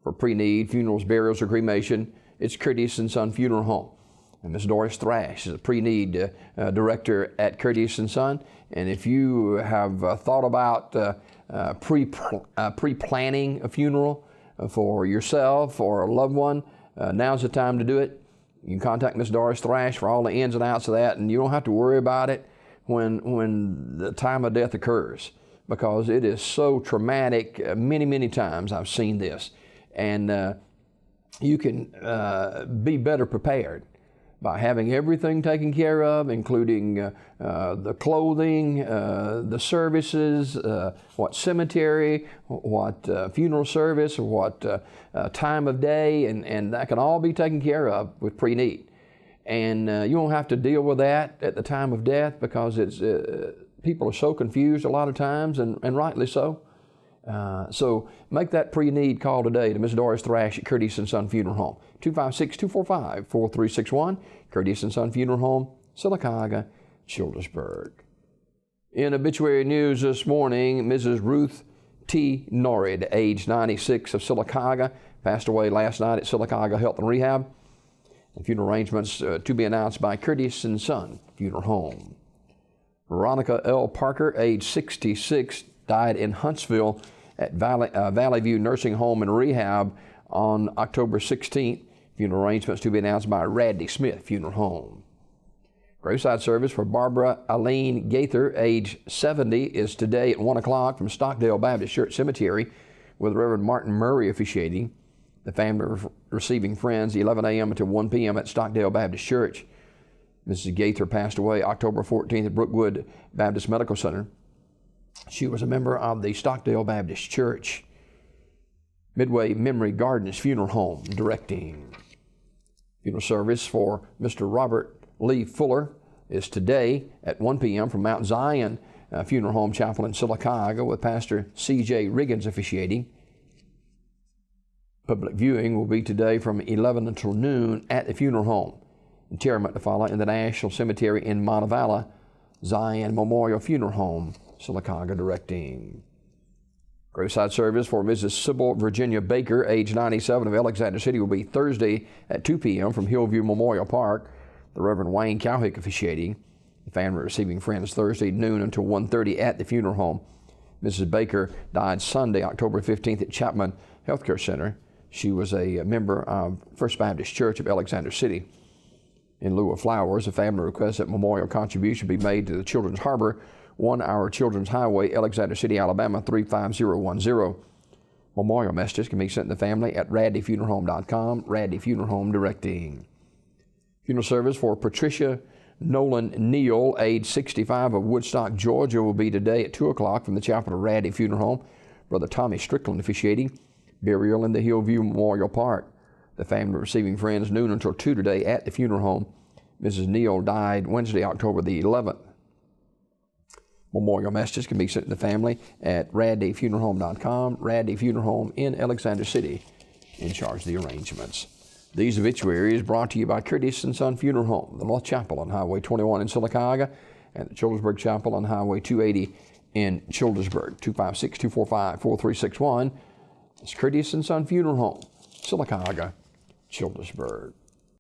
for pre-need, funerals, burials, or cremation, it's Curtis & Son Funeral Home. And Ms. Doris Thrash is a pre-need director at Curtis & Son. And if you have thought about pre-planning a funeral for yourself or a loved one, now's the time to do it. You can contact Ms. Doris Thrash for all the ins and outs of that, and you don't have to worry about it when the time of death occurs, because it is so traumatic. Many times I've seen this, and you can be better prepared by having everything taken care of, including the clothing, the services, what cemetery, what funeral service, what time of day, and that can all be taken care of with pre-need. And you won't have to deal with that at the time of death, because it's people are so confused a lot of times, and rightly so. So make that pre-need call today to Ms. Doris Thrash at Curtis & Son Funeral Home, 256-245-4361, Curtis & Son Funeral Home, Sylacauga, Childersburg. In obituary news this morning, Mrs. Ruth T. Norrid, age 96, of Sylacauga, passed away last night at Sylacauga Health and Rehab. And funeral arrangements to be announced by Curtis & Son Funeral Home. Veronica L. Parker, age 66, died in Huntsville at Valley View Nursing Home and Rehab on October 16th. Funeral arrangements to be announced by Radley Smith Funeral Home. Graveside service for Barbara Aline Gaither, age 70, is today at 1 o'clock from Stockdale Baptist Church Cemetery, with Reverend Martin Murray officiating. The family receiving friends 11 a.m. until 1 p.m. at Stockdale Baptist Church. Mrs. Gaither passed away October 14th at Brookwood Baptist Medical Center. She was a member of the Stockdale Baptist Church. Midway Memory Gardens Funeral Home directing. Funeral service for Mr. Robert Lee Fuller is today at 1 p.m. from Mount Zion Funeral Home Chapel in Sylacauga, with Pastor C.J. Riggins officiating. Public viewing will be today from 11 until noon at the funeral home. Interment to follow in the National Cemetery in Montevallo. Zion Memorial Funeral Home, Sylacauga directing. Graveside service for Mrs. Sybil Virginia Baker, age 97, of Alexander City, will be Thursday at 2 p.m. from Hillview Memorial Park. The Reverend Wayne Cowhick officiating. The family receiving friends Thursday noon until 1:30 at the funeral home. Mrs. Baker died Sunday, October 15th at Chapman Healthcare Center. She was a member of First Baptist Church of Alexander City. In lieu of flowers, the family requests that memorial contribution be made to the Children's Harbor, 1 Hour Children's Highway, Alexander City, Alabama, 35010. Memorial messages can be sent to the family at radleyfuneralhome.com. Radley Funeral Home directing. Funeral service for Patricia Nolan Neal, age 65, of Woodstock, Georgia, will be today at 2 o'clock from the chapel of Radley Funeral Home. Brother Tommy Strickland officiating. Burial in the Hillview Memorial Park. The family receiving friends noon until 2 today at the funeral home. Mrs. Neal died Wednesday, October the 11th. Memorial messages can be sent to the family at radleyfuneralhome.com. Radley Funeral Home in Alexander City in charge of the arrangements. These obituaries brought to you by Curtis & Son Funeral Home, the North Chapel on Highway 21 in Sylacauga, and the Childersburg Chapel on Highway 280 in Childersburg. 256-245-4361. It's Curtis & Son Funeral Home, Sylacauga, Childersburg.